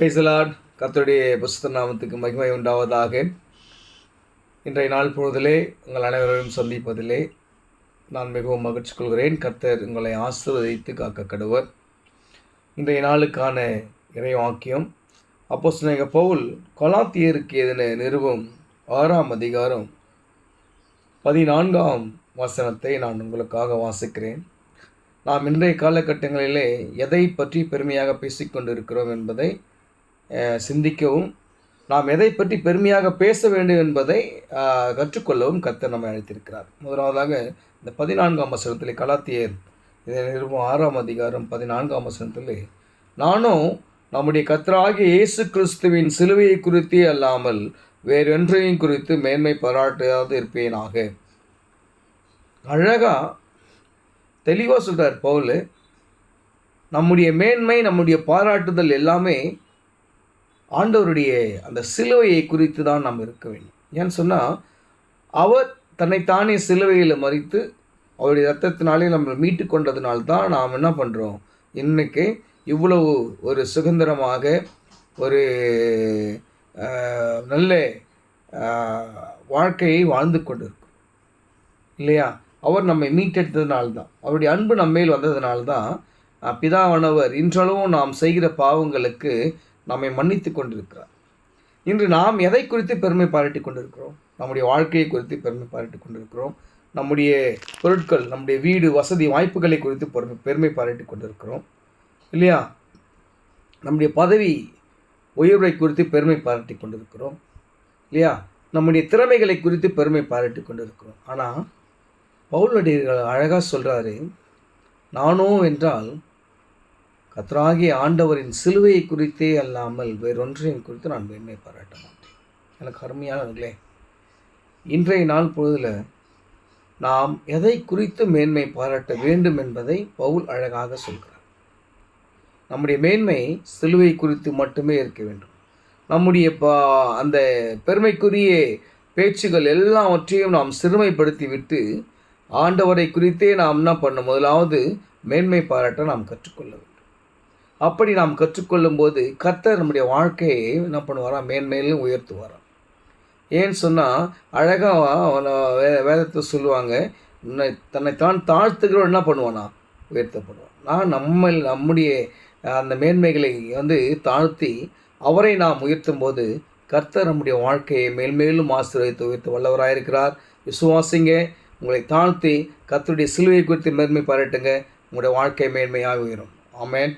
Praise the Lord. கர்த்தருடைய பரிசுத்த நாமத்துக்கு மகிமை உண்டாவதாக. இன்றைய நாள் பொழுதிலே உங்கள் அனைவரையும் சந்திப்பதிலே நான் மிகவும் மகிழ்ச்சி கொள்கிறேன். கர்த்தர் உங்களை ஆசீர்வதித்து காக்க கடவர். இன்றைய நாளுக்கான இறைவாக்கியம் அப்போஸ்தலனாகிய பவுல் கொலாத்தியருக்கு எழுதின நிருபம் 6ஆம் அதிகாரம் 14ஆம் வசனத்தை நான் உங்களுக்காக வாசிக்கிறேன். நாம் இன்றைய காலகட்டங்களிலே எதை பற்றி பெருமையாக பேசிக்கொண்டிருக்கிறோம் என்பதை சிந்திக்கவும், நாம் எதை பற்றி பெருமையாக பேச வேண்டும் என்பதை கற்றுக்கொள்ளவும் கர்த்தர் நம்மை அழைத்திருக்கிறார். முதலாவதாக இந்த 14ஆம் வசனத்திலே, கலாத்தியர் இதை நிருபம் 6ஆம் அதிகாரம் 14ஆம் வசனத்திலே, நானும் நம்முடைய கர்த்தராகிய இயேசு கிறிஸ்துவின் சிலுவையை குறித்தே அல்லாமல் வேறொன்றையும் குறித்து மேன்மை பாராட்டாது இருப்பேனாக. அழகா தெளிவாக சொல்கிறார் பவுல். நம்முடைய மேன்மை, நம்முடைய பாராட்டுதல் எல்லாமே ஆண்டவருடைய அந்த சிலுவையை குறித்து தான் நாம் இருக்க வேண்டும். ஏன்னு சொன்னால், அவர் தன்னைத்தானே சிலுவையில் மறித்து அவருடைய ரத்தத்தினாலே நம்ம மீட்டு கொண்டதுனால்தான் நாம் என்ன பண்ணுறோம், இன்றைக்கி இவ்வளவு ஒரு சுதந்திரமாக ஒரு நல்ல வாழ்க்கையை வாழ்ந்து கொண்டிருக்கோம் இல்லையா? அவர் நம்மை மீட்டெடுத்ததுனால்தான், அவருடைய அன்பு நம்ம மேல் வந்ததுனால்தான் பிதாவானவர் இன்றளவும் நாம் செய்கிற பாவங்களுக்கு நம்மை மன்னித்து கொண்டிருக்கிறார். இன்று நாம் எதை குறித்து பெருமை பாராட்டி கொண்டிருக்கிறோம்? நம்முடைய வாழ்க்கையை குறித்து பெருமை பாராட்டி கொண்டிருக்கிறோம். நம்முடைய பொருட்கள், நம்முடைய வீடு, வசதி, வாய்ப்புகளை குறித்து பெருமை பாராட்டி கொண்டிருக்கிறோம் இல்லையா? நம்முடைய பதவி உயர்வை குறித்து பெருமை பாராட்டி கொண்டிருக்கிறோம் இல்லையா? நம்முடைய திறமைகளை குறித்து பெருமை பாராட்டி கொண்டிருக்கிறோம். ஆனால் பவுலடிகள் அழகாக சொல்கிறாரு, நானும் என்றால் கர்த்தராகிய ஆண்டவரின் சிலுவையை குறித்தே அல்லாமல் வேறொன்றையும் குறித்து நான் மேன்மை பாராட்ட மாட்டேன். எனக்கு அருமையானவர்களே, இன்றைய நாள் பொழுதில் நாம் எதை குறித்து மேன்மை பாராட்ட வேண்டும் என்பதை பவுல் அழகாக சொல்கிறார். நம்முடைய மேன்மை சிலுவை குறித்து மட்டுமே இருக்க வேண்டும். நம்முடைய அந்த பெருமைக்குரிய பேச்சுகள் எல்லாவற்றையும் நாம் சிறுமைப்படுத்தி விட்டு ஆண்டவரை குறித்தே நாம் என்ன பண்ண, முதலாவது மேன்மை பாராட்ட நாம் கற்றுக்கொள்ள வேண்டும். அப்படி நாம் கற்றுக்கொள்ளும் போது கர்த்தர் நம்முடைய வாழ்க்கையை என்ன பண்ணுவாராம், மேன்மையிலும் உயர்த்துவாராம். ஏன்னு சொன்னால், அழகாக வேதத்தை சொல்லுவாங்க, தன்னைத்தான் தாழ்த்துகிறோம் என்ன பண்ணுவானா, உயர்த்தப்படுவான். நம்முடைய அந்த மேன்மைகளை தாழ்த்தி அவரை நாம் உயர்த்தும் போது கர்த்தர் நம்முடைய வாழ்க்கையை மேல்மேலும் ஆசீர்வதித்து உயர்த்த வல்லவராயிருக்கிறார். விசுவாசிங்க, உங்களை தாழ்த்தி கர்த்தருடைய சிலுவை குறித்து மேன்மை பாராட்டுங்க, உங்களுடைய வாழ்க்கை மேன்மையாக உயரும். ஆமென்.